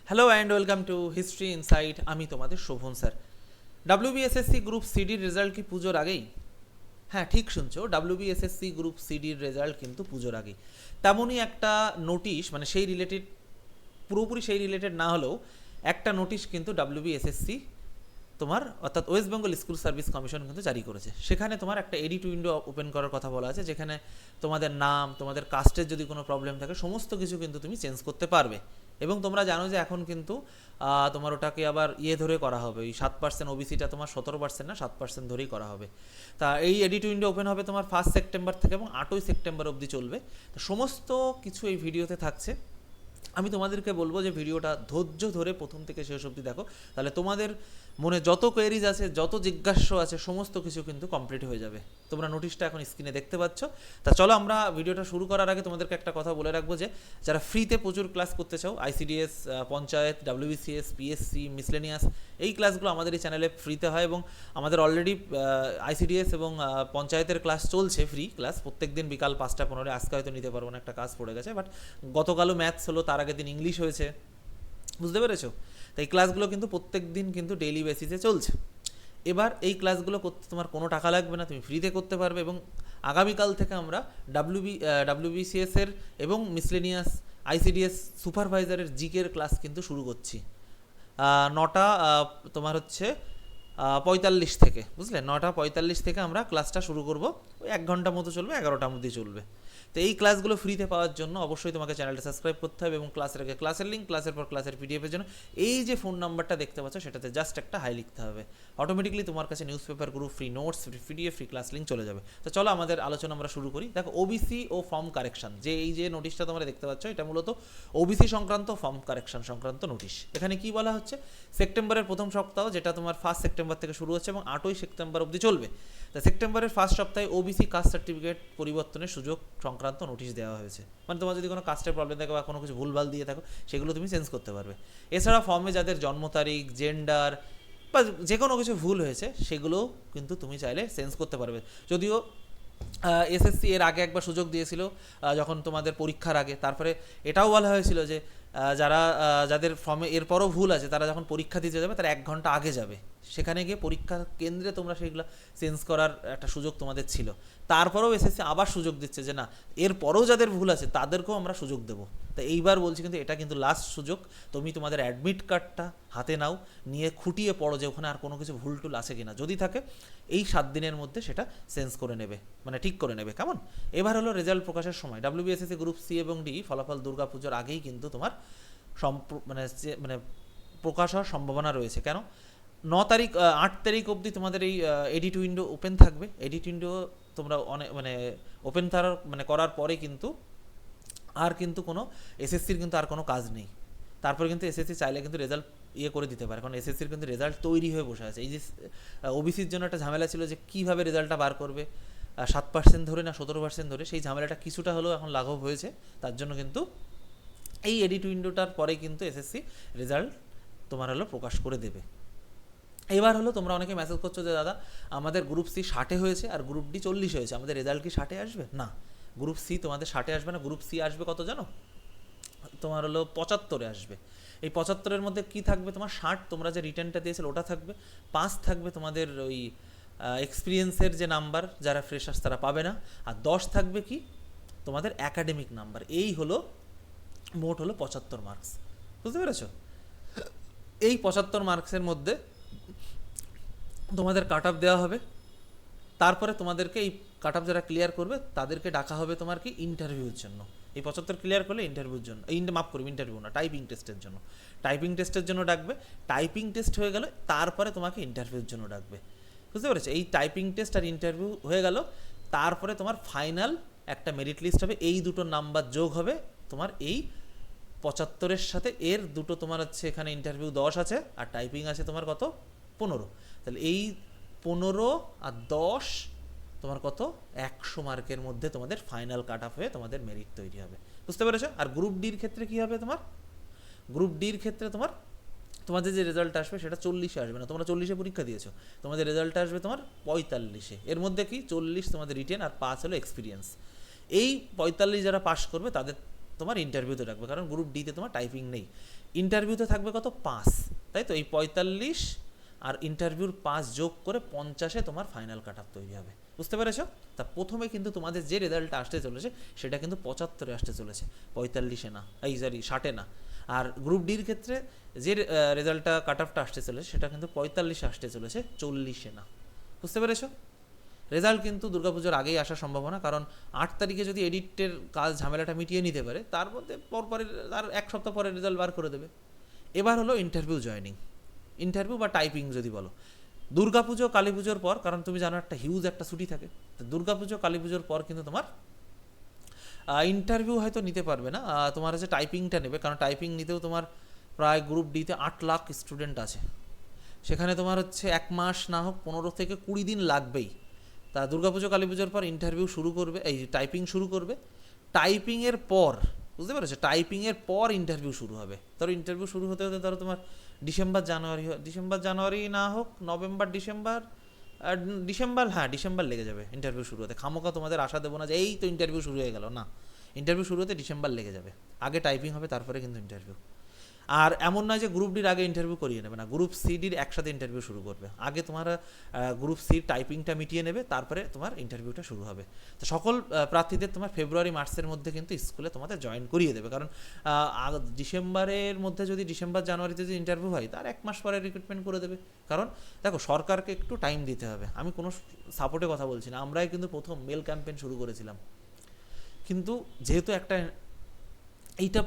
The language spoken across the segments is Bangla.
Hello and welcome to history insight. আমি তোমাদের শোভন স্যার। ডাব্লিউবিএসএসসি গ্রুপ সিডির রেজাল্ট কি পুজোর আগেই? হ্যাঁ, ঠিক শুনছো, ডাব্লিউবিএসএসসি গ্রুপ সিডির রেজাল্ট কিন্তু পুজোর আগেই। তেমনই একটা নোটিশ, মানে সেই রিলেটেড, পুরোপুরি সেই রিলেটেড না হলেও একটা নোটিশ কিন্তু ডাব্লিউবিএসএসসি তোমার অর্থাৎ West Bengal school service commission কিন্তু জারি করেছে। সেখানে তোমার একটা এডিট উইন্ডো ওপেন করার কথা বলা আছে, যেখানে তোমাদের নাম, তোমাদের কাস্টের যদি কোনো প্রবলেম থাকে, সমস্ত কিছু কিন্তু তুমি চেঞ্জ করতে পারবে। এবং তোমরা জানো যে এখন কিন্তু তোমার ওটাকে আবার ধরে করা হবে, ওই 7% ওবিসিটা তোমার 17% না 7% ধরেই করা হবে। তা এই এডিট উইন্ডো ওপেন হবে তোমার 1 সেপ্টেম্বর থেকে এবং 8 সেপ্টেম্বর অবধি চলবে। তো সমস্ত কিছু এই ভিডিওতে থাকছে। আমি তোমাদেরকে বলবো যে ভিডিওটা ধৈর্য ধরে প্রথম থেকে শেষ অবধি দেখো, তাহলে তোমাদের মনে যত কোয়েরিজ আছে, যত জিজ্ঞাসা আছে, সমস্ত কিছু কিন্তু কমপ্লিট হয়ে যাবে। তোমরা নোটিশটা এখন স্ক্রিনে দেখতে পাচ্ছ। তা চলো আমরা ভিডিওটা শুরু করার আগে তোমাদেরকে একটা কথা বলে রাখবো যে যারা ফ্রিতে প্রচুর ক্লাস করতে চাও, ICDS, panchayat, WBCS, PSC, miscellaneous, এই ক্লাসগুলো আমাদের এই চ্যানেলে ফ্রিতে হয় এবং আমাদের অলরেডি আইসিডিএস এবং পঞ্চায়েতের ক্লাস চলছে, ফ্রি ক্লাস প্রত্যেক দিন বিকাল 5টা 15। আজকে হয়তো নিতে পারবো না, একটা কাজ পড়ে গেছে, বাট গতকালও ম্যাথস হলো, তার আগের দিন ইংলিশ হয়েছে, বুঝতে পেরেছো? তো এই ক্লাসগুলো কিন্তু প্রত্যেক দিন কিন্তু ডেইলি বেসিসে চলছে। এবার এই ক্লাসগুলো করতে তোমার কোনো টাকা লাগবে না, তুমি ফ্রিতে করতে পারবে। এবং আগামীকাল থেকে আমরা ডাব্লিউবিসিএসের এবং মিসলেনিয়াস, আইসিডিএস সুপারভাইজারের জিকের ক্লাস কিন্তু শুরু করছি 9টা তোমার হচ্ছে 45 থেকে, বুঝলে? 9টা 45 থেকে আমরা ক্লাসটা শুরু করব। ওই 1 ঘন্টা মতো চলবে, 11টার মধ্যেই চলবে। তো এই ক্লাসগুলো ফ্রিতে পাওয়ার জন্য অবশ্যই তোমাকে চ্যানেলটা সাবস্ক্রাইব করতে হবে এবং ক্লাসের আগে ক্লাসের লিঙ্ক, ক্লাসের পর ক্লাসের পিডিএফের জন্য এই যে ফোন নাম্বারটা দেখতে পাচ্ছ, সেটাতে জাস্ট একটা হাই লিখতে হবে। অটোমেটিকলি তোমার কাছে news paper, group, free notes, free PDF, free class link চলে যাবে। তো চলো আমাদের আলোচনা আমরা শুরু করি। দেখো, ওবিসি ও ফর্ম কারেকশন, যে এই যে নোটিশটা তোমরা দেখতে পাচ্ছ, এটা মূলত ওবিসি সংক্রান্ত, ফর্ম কারেকশন সংক্রান্ত নোটিশ। এখানে কি বলা হচ্ছে, সেপ্টেম্বরের প্রথম সপ্তাহ, যেটা তোমার 1 সেপ্টেম্বর থেকে শুরু হচ্ছে এবং 8 সেপ্টেম্বর অবধি চলবে। তা সেপ্টেম্বরের 1 সপ্তাহে ওবিসি কাস্ট সার্টিফিকেট পরিবর্তনের সুযোগ সংক্রান্ত নোটিশ দেওয়া হয়েছে। মানে তোমার যদি কোনো কাস্টের প্রবলেম থাকে বা কোনো কিছু ভুলভাল দিয়ে থাকো, সেগুলো তুমি চেঞ্জ করতে পারবে। এছাড়া ফর্মে যাদের জন্ম তারিখ, জেন্ডার বা যে কোনো কিছু ভুল হয়েছে, সেগুলোও কিন্তু তুমি চাইলে চেঞ্জ করতে পারবে। যদিও এসএসসি এর আগে একবার সুযোগ দিয়েছিল, যখন তোমাদের পরীক্ষার আগে। তারপরে এটাও বলা হয়েছিল যে যাদের ফর্মে এরপরও ভুল আছে, তারা যখন পরীক্ষা দিতে যাবে তারা 1 ঘন্টা আগে যাবে, সেখানে গিয়ে পরীক্ষা কেন্দ্রে তোমরা সেগুলো চেঞ্জ করার একটা সুযোগ তোমাদের ছিল। তারপরেও এসএসসি আবার সুযোগ দিচ্ছে যে না, এরপরেও যাদের ভুল আছে তাদেরকেও আমরা সুযোগ দেবো। তো এইবার বলছি কিন্তু এটা কিন্তু লাস্ট সুযোগ। তুমি তোমাদের অ্যাডমিট কার্ডটা হাতে নাও, নিয়ে খুঁটিয়ে পড়ো যে ওখানে আর কোনো কিছু ভুল টুল আছে কিনা। যদি থাকে, এই 7 দিনের মধ্যে সেটা চেঞ্জ করে নেবে, মানে ঠিক করে নেবে, কেমন? এবার হলো রেজাল্ট প্রকাশের সময়। ডাব্লিউবিএসএসসি গ্রুপ সি এবং ডি ফলাফল দুর্গাপুজোর আগেই কিন্তু তোমার মানে মানে প্রকাশ হওয়ার সম্ভাবনা রয়েছে। কেন? 8 তারিখ অবধি তোমাদের এই এডিট উইন্ডো ওপেন থাকবে। এডিট উইন্ডো তোমরা অনেক মানে ওপেন করার পরে কিন্তু আর কিন্তু কোনো এসএসসির কিন্তু আর কোনো কাজ নেই। তারপরে কিন্তু এসএসসি চাইলে কিন্তু রেজাল্ট করে দিতে পারে, কারণ এসএসসির কিন্তু রেজাল্ট তৈরি হয়ে বসে আছে। এই যে ওবিসির জন্য একটা ঝামেলা ছিল যে কীভাবে রেজাল্টটা বার করবে, 7% ধরে না 17% ধরে, সেই ঝামেলাটা কিছুটা হলেও এখন লাঘব হয়েছে। তার জন্য কিন্তু এই এডিট উইন্ডোটার পরে কিন্তু এসএসসি রেজাল্ট তোমার হলো প্রকাশ করে দেবে। এবার হলো তোমরা অনেকে মেসেজ করছো যে দাদা আমাদের গ্রুপ সি 60 হয়েছে আর গ্রুপ ডি 40 হয়েছে, আমাদের রেজাল্ট কি 60 আসবে? না, গ্রুপ সি তোমাদের 60 আসবে না, গ্রুপ সি আসবে কত জানো? তোমার হলো 75 আসবে। এই 75-এর মধ্যে কি থাকবে? তোমার 60 তোমরা যে রিটার্নটা দিয়েছিল ওটা থাকবে, 5 থাকবে তোমাদের ওই এক্সপিরিয়েন্সের যে নাম্বার, যারা ফ্রেশার্স তারা পাবে না, আর 10 থাকবে কি তোমাদের একাডেমিক নাম্বার। এই হলো মোট হলো 75 মার্কস, বুঝতে পেরেছো? এই 75 মার্কসের মধ্যে তোমাদের কাট অফ দেওয়া হবে। তারপরে তোমাদেরকে এই কাট অফ যারা ক্লিয়ার করবে তাদেরকে ডাকা হবে তোমার কি ইন্টারভিউর জন্য। এই 75 ক্লিয়ার করলে ইন্টারভিউর জন্য, মাফ করবে, ইন্টারভিউ না, টাইপিং টেস্টের জন্য। টাইপিং টেস্টের জন্য ডাকবে। টাইপিং টেস্ট হয়ে গেলে তারপরে তোমাকে ইন্টারভিউর জন্য ডাকবে, বুঝতে পেরেছো? এই টাইপিং টেস্ট আর ইন্টারভিউ হয়ে গেল, তারপরে তোমার ফাইনাল একটা মেরিট লিস্ট হবে। এই দুটো নাম্বার যোগ হবে তোমার এই 75-এর সাথে। এর দুটো তোমার হচ্ছে এখানে ইন্টারভিউ 10 আছে আর টাইপিং আছে তোমার কত? 15। তাহলে এই 15 আর 10 তোমার কত? 100 মার্কের মধ্যে তোমাদের ফাইনাল কাট অফ হয়ে তোমাদের মেরিট তৈরি হবে, বুঝতে পেরেছো? আর গ্রুপ ডির ক্ষেত্রে কী হবে তোমার? গ্রুপ ডির ক্ষেত্রে তোমাদের যে রেজাল্ট আসবে সেটা 40-এ আসবে না। তোমরা 40-এ পরীক্ষা দিয়েছো, তোমাদের রেজাল্ট আসবে তোমার 45-এ। এর মধ্যে কি 40 তোমাদের রিটেন আর 5 হলো এক্সপিরিয়েন্স। এই 45 যারা পাস করবে তাদের তোমার ইন্টারভিউতে রাখবে, কারণ গ্রুপ ডিতে তোমার টাইপিং নেই। ইন্টারভিউতে থাকবে কত 5, তাই তো, এই 45 আর ইন্টারভিউর 5 যোগ করে 50-এ তোমার ফাইনাল কাট অফ তৈরি হবে, বুঝতে পেরেছ? তা প্রথমে কিন্তু তোমাদের যে রেজাল্টটা আসতে চলেছে সেটা কিন্তু 75-এ আসতে চলেছে, 45-এ না, 60-এ না। আর গ্রুপ ডির ক্ষেত্রে যে রেজাল্টটা কাট অফটা আসতে চলেছে সেটা কিন্তু 45-এ আসতে চলেছে, 40-এ না, বুঝতে পেরেছো? রেজাল্ট কিন্তু দুর্গাপুজোর আগেই আসার সম্ভাবনা, কারণ 8 তারিখে যদি এডিটের কাজ ঝামেলাটা মিটিয়ে নিতে পারে, তার মধ্যে পরের আর 1 সপ্তাহ পরে রেজাল্ট বার করে দেবে। এবার হলো ইন্টারভিউ জয়েনিং, ইন্টারভিউ বা টাইপিং যদি বলো। দুর্গাপুজো কালী পুজোর পর, কারণ তুমি জানো একটা হিউজ একটা ছুটি থাকে, তো দুর্গাপুজো কালী পুজোর পর কিন্তু তোমার ইন্টারভিউ হয়তো নিতে পারবে না, তোমার হচ্ছে টাইপিংটা নেবে, কারণ টাইপিং নিতেও তোমার প্রায় গ্রুপ ডিতে 8 লাখ স্টুডেন্ট আছে, সেখানে তোমার হচ্ছে 1 মাস না হোক 15 থেকে 20 দিন লাগবেই। তা দুর্গাপুজো কালী পুজোর পর ইন্টারভিউ শুরু করবে, এই টাইপিং শুরু করবে, টাইপিংয়ের পর, বুঝতে পেরেছো, টাইপিংয়ের পর ইন্টারভিউ শুরু হবে। ধরো ইন্টারভিউ শুরু হতে হতে ধরো তোমার ডিসেম্বর জানুয়ারি না হোক নভেম্বর ডিসেম্বর, হ্যাঁ ডিসেম্বর লেগে যাবে ইন্টারভিউ শুরু হতে। খামোকা তোমাদের আশা দেবো না যে এই তো ইন্টারভিউ শুরু হয়ে গেল, না, ইন্টারভিউ শুরু হতে ডিসেম্বর লেগে যাবে, আগে টাইপিং হবে তারপরে কিন্তু ইন্টারভিউ। আর এমন নয় যে গ্রুপ ডির আগে ইন্টারভিউ করিয়ে নেবে না, গ্রুপ সিডির একসাথে ইন্টারভিউ শুরু করবে, আগে তোমার গ্রুপ সির টাইপিংটা মিটিয়ে নেবে, তারপরে তোমার ইন্টারভিউটা শুরু হবে। তো সকল প্রার্থীদের তোমার ফেব্রুয়ারি মার্চের মধ্যে কিন্তু স্কুলে তোমাদের জয়েন করিয়ে দেবে, কারণ ডিসেম্বরের মধ্যে যদি ডিসেম্বর জানুয়ারিতে যদি ইন্টারভিউ হয় তার 1 মাস পরে রিক্রুটমেন্ট করে দেবে। কারণ দেখো সরকারকে একটু টাইম দিতে হবে, আমি কোনো সাপোর্টে কথা বলছি না, আমরাই কিন্তু প্রথম মেল ক্যাম্পেইন শুরু করেছিলাম, কিন্তু যেহেতু একটা এইটা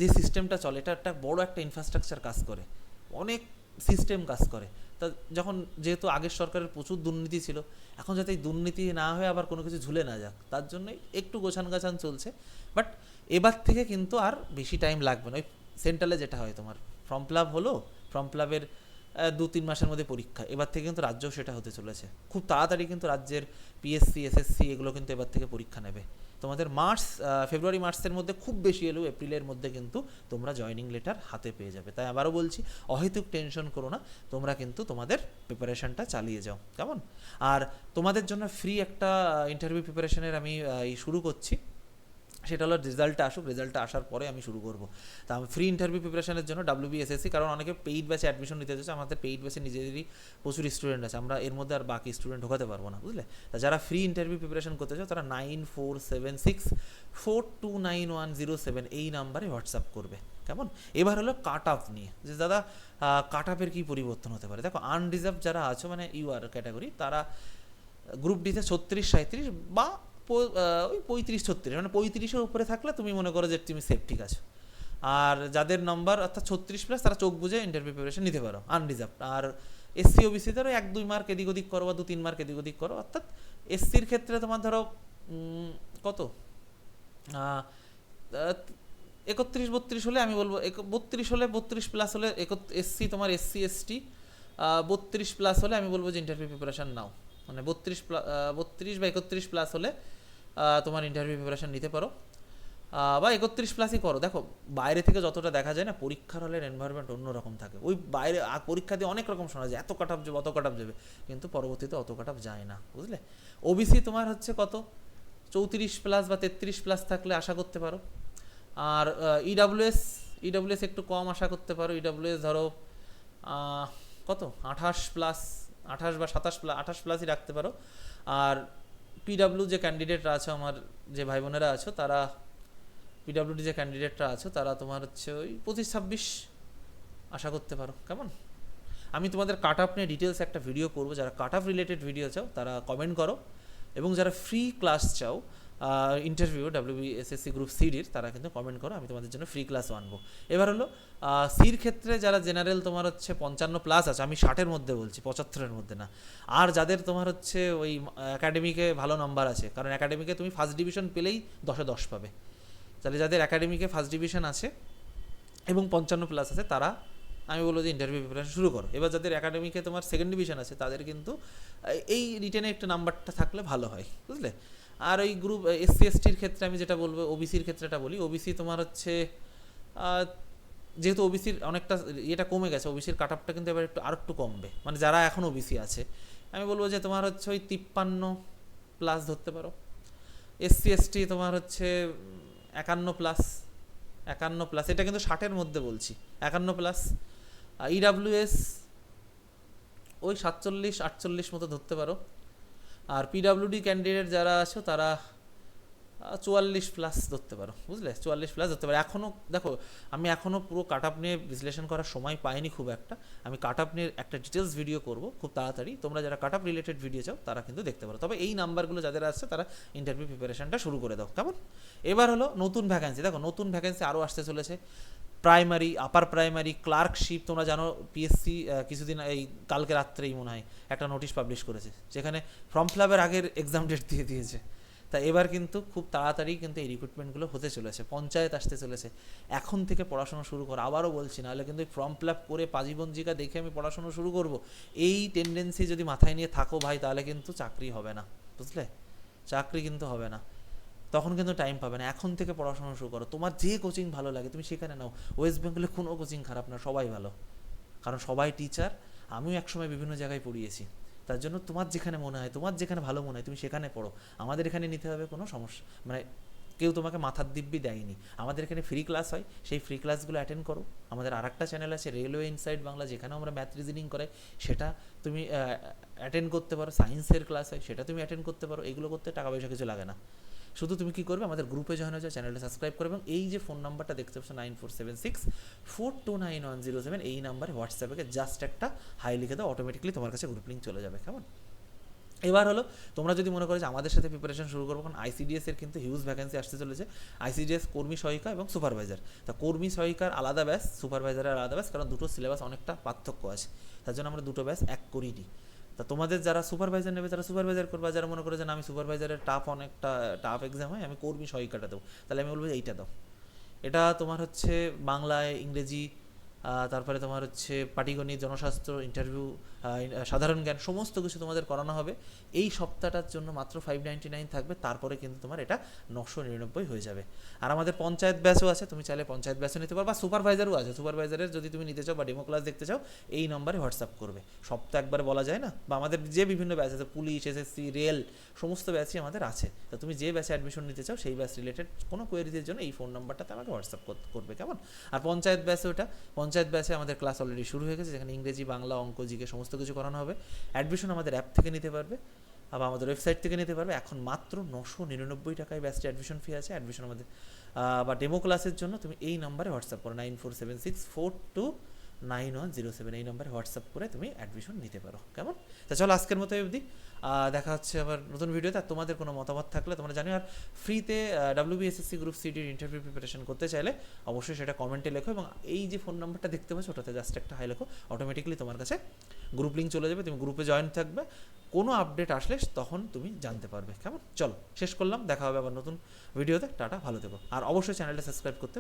যে সিস্টেমটা চলে এটা একটা বড় একটা ইনফ্রাস্ট্রাকচার কাজ করে, অনেক সিস্টেম কাজ করে। তা যখন যেহেতু আগের সরকারের প্রচুর দুর্নীতি ছিল, এখন যাতে এই দুর্নীতি না হয়ে আবার কোনো কিছু ঝুলে না যাক তার জন্যই একটু গোছান গাছান চলছে। বাট এবার থেকে কিন্তু আর বেশি টাইম লাগবে না। ওই সেন্ট্রালে যেটা হয় তোমার ফর্ম ফিল আপ হলো, ফর্ম ফিল আপের 2-3 মাসের মধ্যে পরীক্ষা, এবার থেকে কিন্তু রাজ্যও সেটা হতে চলেছে খুব তাড়াতাড়ি, কিন্তু রাজ্যের পিএসসি এসএসসি এগুলো কিন্তু এবার থেকে পরীক্ষা নেবে। তোমাদের ফেব্রুয়ারি মার্চের মধ্যে খুব বেশি এলেও এপ্রিলের মধ্যে কিন্তু তোমরা জয়েনিং লেটার হাতে পেয়ে যাবে। তাই আবারও বলছি, অহেতুক টেনশন করো না, তোমরা কিন্তু তোমাদের প্রিপারেশনটা চালিয়ে যাও, কেমন? আর তোমাদের জন্য ফ্রি একটা ইন্টারভিউ প্রিপারেশনের আমি শুরু করছি, সেটা হলো রেজাল্টটা আসুক, রেজাল্টটা আসার পরে আমি শুরু করবো। তা আমি ফ্রি ইন্টারভিউ প্রিপারেশনের জন্য WBSSC, কারণ অনেকে পেইড ব্যাচে অ্যাডমিশন নিতে চাইছে, আমাদের পেইড ব্যাচে নিজেদেরই প্রচুর স্টুডেন্ট আছে, আমরা এর মধ্যে আর বাকি স্টুডেন্ট ঢোকাতে পারবো না, বুঝলে? তা যারা ফ্রি ইন্টারভিউ প্রিপারেশন করতে চাও তারা 9476429107 এই নাম্বারে হোয়াটসঅ্যাপ করবে, কেমন? এবার হলো কাট অফ নিয়ে, যে দাদা কাট অফের কী পরিবর্তন হতে পারে। দেখো আনরিজার্ভ যারা আছো, মানে ইউআর ক্যাটাগরি, তারা গ্রুপ ডিতে 36-37 বা ওই 35-36, মানে 35-এর উপরে থাকলে তুমি মনে করো যে তুমি সেফ, ঠিক আছে। আর যাদের নম্বর অর্থাৎ 36+ তারা চোখ বুঝে ইন্টারভিউ প্রিপারেশন নিতে পারো আনরিজার্ভ। আর এসসি ওবিসি ধরো 1-2 মার্ক এদিক ওদিক করো বা 2-3 মার্ক এদিক ওদিক করো, অর্থাৎ এসসির ক্ষেত্রে তোমার ধরো কত 31-32 হলে আমি বলবো, 32 হলে 32+ হলে এসসি, তোমার এসসি এসটি 32+ হলে আমি বলবো যে ইন্টারভিউ প্রিপারেশন নাও, মানে 32 বা 31+ হলে তোমার ইন্টারভিউ প্রিপারেশন নিতে পারো, বা 31+ই করো। দেখো বাইরে থেকে যতটা দেখা যায় না, পরীক্ষার হলের এনভায়রনমেন্ট অন্যরকম থাকে, ওই বাইরে পরীক্ষা দিয়ে অনেক রকম শোনা যায়, এত কাট অফ যাবে অত কাট অফ যাবে, কিন্তু পরবর্তীতে অত কাট অফ যায় না, বুঝলে? ওবিসি তোমার হচ্ছে কত 34+ বা 33+ থাকলে আশা করতে পারো। আর ইডাব্লিউএস একটু কম আশা করতে পারো, ইডাব্লিউএস ধরো কত 28+ বা 28+ই রাখতে পারো। আর পিডাব্লিউ যে ক্যান্ডিডেটরা আছো, আমার যে ভাই বোনেরা আছো, তারা পিডাব্লিউডি যে ক্যান্ডিডেটরা আছো তারা তোমার হচ্ছে ওই 25-26 আশা করতে পারো, কেমন? আমি তোমাদের কাট আপ নিয়ে ডিটেলস একটা ভিডিও করবো, যারা কাট আপ রিলেটেড ভিডিও চাও তারা কমেন্ট করো, এবং যারা ফ্রি ক্লাস চাও ইন্টারভিউ WBSSC গ্রুপ সিডির, তারা কিন্তু কমেন্ট করো, আমি তোমাদের জন্য ফ্রি ক্লাসও আনবো। এবার হলো সির ক্ষেত্রে যারা জেনারেল তোমার হচ্ছে 55+ আছে, আমি 60-এর মধ্যে বলছি, 75-এর মধ্যে না। আর যাদের তোমার হচ্ছে ওই একাডেমিকে ভালো নাম্বার আছে, কারণ একাডেমিকে তুমি ফার্স্ট ডিভিশন পেলেই 10-এ 10 পাবে, তাহলে যাদের একাডেমিকে ফার্স্ট ডিভিশন আছে এবং 55+ আছে, তারা আমি বলবো যে ইন্টারভিউ প্রিপারেশন শুরু করো। এবার যাদের একাডেমিকে তোমার সেকেন্ড ডিভিশন আছে, তাদের কিন্তু এই রিটেনে একটা নাম্বারটা থাকলে ভালো হয়, বুঝলে? আর ওই গ্রুপ এসসি এসটির ক্ষেত্রে আমি যেটা বলবো, ওবিসির ক্ষেত্রেটা বলি, ওবিসি তোমার হচ্ছে যেহেতু ওবিসির অনেকটা এটা কমে গেছে, ওবিসির কাট আপটা কিন্তু এবার একটু কমবে, মানে যারা এখন ওবিসি আছে আমি বলবো যে তোমার হচ্ছে ওই 53+ ধরতে পারো। এসসি এসটি তোমার হচ্ছে 51+, 51+, এটা কিন্তু 60-এর মধ্যে বলছি, 51+। ইডাব্লিউএস ওই 47-48 মতো ধরতে পারো। আর পিডাব্লিউডি ক্যান্ডিডেট যারা আছো তারা 44+ ধরতে পারো, বুঝলে, 44+ ধরতে পারো। এখনও দেখো, আমি এখনও পুরো কাট আপ নিয়ে বিশ্লেষণ করার সময় পাইনি খুব একটা। আমি কাট আপ নিয়ে একটা ডিটেলস ভিডিও করব খুব তাড়াতাড়ি। তোমরা যারা কাট আপ রিলেটেড ভিডিও চাও তারা কিন্তু দেখতে পারো। তবে এই নাম্বারগুলো যাদের আসছে তারা ইন্টারভিউ প্রিপারেশনটা শুরু করে দাও, কেমন? এবার হলো নতুন ভ্যাকেন্সি। দেখো নতুন ভ্যাকেন্সি আরও আসতে চলেছে। Primary, upper primary, clerkship. তোমরা জানো পিএসসি কিছুদিন এই কালকে রাত্রেই মনে হয় একটা নোটিশ পাবলিশ করেছে, যেখানে ফর্ম ফিল আপের আগের এক্সাম ডেট দিয়ে দিয়েছে। তা এবার কিন্তু খুব তাড়াতাড়ি কিন্তু এই রিক্রুটমেন্টগুলো হতে চলেছে, পঞ্চায়েত আসতে চলেছে। এখন থেকে পড়াশোনা শুরু করো, আবারও বলছি, নাহলে কিন্তু ফর্ম ফিল আপ করে পাজিবঞ্জিকা দেখে আমি পড়াশোনা শুরু করব, এই টেন্ডেন্সি যদি মাথায় নিয়ে থাকো ভাই, তাহলে কিন্তু চাকরি হবে না, বুঝলে, চাকরি কিন্তু হবে না, তখন কিন্তু টাইম পাবে না। এখন থেকে পড়াশোনা শুরু করো, তোমার যে কোচিং ভালো লাগে তুমি সেখানে নাও। ওয়েস্ট বেঙ্গলে কোনো কোচিং খারাপ না, সবাই ভালো, কারণ সবাই টিচার। আমিও একসময় বিভিন্ন জায়গায় পড়িয়েছি, তার জন্য তোমার যেখানে মনে হয়, তোমার যেখানে ভালো মনে হয় তুমি সেখানে পড়ো। আমাদের এখানে নিতে হবে কোনো সমস্যা, মানে কেউ তোমাকে মাথার দিব্যি দেয়নি। আমাদের এখানে ফ্রি ক্লাস হয়, সেই ফ্রি ক্লাসগুলো অ্যাটেন্ড করো। আমাদের আরেকটা চ্যানেল আছে রেলওয়ে ইনসাইড বাংলা, যেখানেও আমরা ম্যাথ রিজনিং করাই, সেটা তুমি অ্যাটেন্ড করতে পারো। সায়েন্সের ক্লাস হয়, সেটা তুমি অ্যাটেন্ড করতে পারো। এগুলো করতে টাকা পয়সা কিছু লাগে না, শুধু তুমি কী করবে, আমাদের গ্রুপে জয়েন হয়ে যাও, চ্যানেলটা সাবস্ক্রাইব করবে, এবং এই যে ফোন নাম্বারটা দেখতে পাচ্ছ 9476429107, এই নাম্বারে হোয়াটসঅ্যাপে জাস্ট একটা হাই লিখে দাও, অটোমেটিকলি তোমার কাছে গ্রুপ লিঙ্ক চলে যাবে, কেমন? এবার হলো, তোমরা যদি মনে করো যে আমাদের সাথে প্রিপারেশন শুরু করবো, কারণ আইসিডিএস এর কিন্তু হিউজ ভ্যাকেন্সি আসতে চলেছে। আইসিডিএস কর্মী সহায়িকা এবং সুপারভাইজার। তা কর্মী সহায়িকার আলাদা ব্যাচ, সুপারভাইজারের আলাদা ব্যাচ, কারণ দুটো সিলেবাস অনেকটা পার্থক্য আছে, তার জন্য আমরা দুটো ব্যাচ এক করিনি। তা তোমাদের যারা সুপারভাইজার নেবে তারা সুপারভাইজার করবে, যারা মনে করে যে না আমি সুপারভাইজারের অনেকটা টাফ এক্সাম হয়, আমি কর্মী সহায়িকাটা দেবো, তাহলে আমি বলবো এইটা দাও। এটা তোমার হচ্ছে বাংলায়, ইংরেজি, তারপরে তোমার হচ্ছে পাটিগণিত, জনশাস্ত্র, ইন্টারভিউ, সাধারণ জ্ঞান, সমস্ত কিছু তোমাদের করানো হবে। এই সপ্তাহটার জন্য মাত্র 599 থাকবে, তারপরে কিন্তু তোমার এটা 999 হয়ে যাবে। আর আমাদের পঞ্চায়েত ব্যাচও আছে, তুমি চাইলে পঞ্চায়েত ব্যাচও নিতে পারো, বা সুপারভাইজারও আছে। সুপারভাইজারের যদি তুমি নিতে চাও বা ডেমো ক্লাস দেখতে চাও, এই নম্বরে হোয়াটসঅ্যাপ করবে। সপ্তাহ একবার বলা যায় না, বা আমাদের যে বিভিন্ন ব্যাচ আছে, পুলিশ, এসএসসি, রেল, সমস্ত ব্যাচই আমাদের আছে। তা তুমি যে ব্যাচে অ্যাডমিশন নিতে চাও, সেই ব্যাচ রিলেটেড কোনো কোয়েরিজের জন্য এই ফোন নাম্বারটাতে আমাকে হোয়াটসঅ্যাপ করবে, কেমন? আর পঞ্চায়েত ব্যাচে পঞ্চায়েত ব্যাচে আমাদের ক্লাস অলরেডি শুরু হয়ে গেছে, যেখানে ইংরেজি, বাংলা, অঙ্ক, জিকে সমস্ত কিছু করানো হবে। অ্যাডমিশন আমাদের অ্যাপ থেকে নিতে পারবে, আবার আমাদের ওয়েবসাইট থেকে নিতে পারবে। এখন মাত্র 999 টাকায় ব্যাচটি অ্যাডমিশন ফি আছে। অ্যাডমিশন আমাদের বা ডেমো ক্লাসের জন্য তুমি এই নাম্বারে হোয়াটসঅ্যাপ করো, 9476429107, এই নাম্বারে হোয়াটসঅ্যাপ করে তুমি অ্যাডমিশন নিতে পারো, কেমন? তা চলো আজকের মতো অবধি, দেখা হচ্ছে আবার নতুন ভিডিওতে। আর তোমাদের কোনো মতামত থাকলে তোমরা জানো, আর ফ্রিতে WBSSC গ্রুপ সিডির ইন্টারভিউ প্রিপারেশন করতে চাইলে অবশ্যই সেটা কমেন্টে লেখো, এবং এই যে ফোন নাম্বারটা দেখতে পাচ্ছ ওটাতে জাস্ট একটা হাই লেখো, অটোমেটিকলি তোমার কাছে গ্রুপ লিঙ্ক চলে যাবে, তুমি গ্রুপে জয়েন থাকবে, কোনো আপডেট আসলে তখন তুমি জানতে পারবে, কেমন? চলো শেষ করলাম, দেখা হবে আবার নতুন ভিডিওতে, টাটা, ভালো থেকো, আর অবশ্যই চ্যানেলটা সাবস্ক্রাইব করতে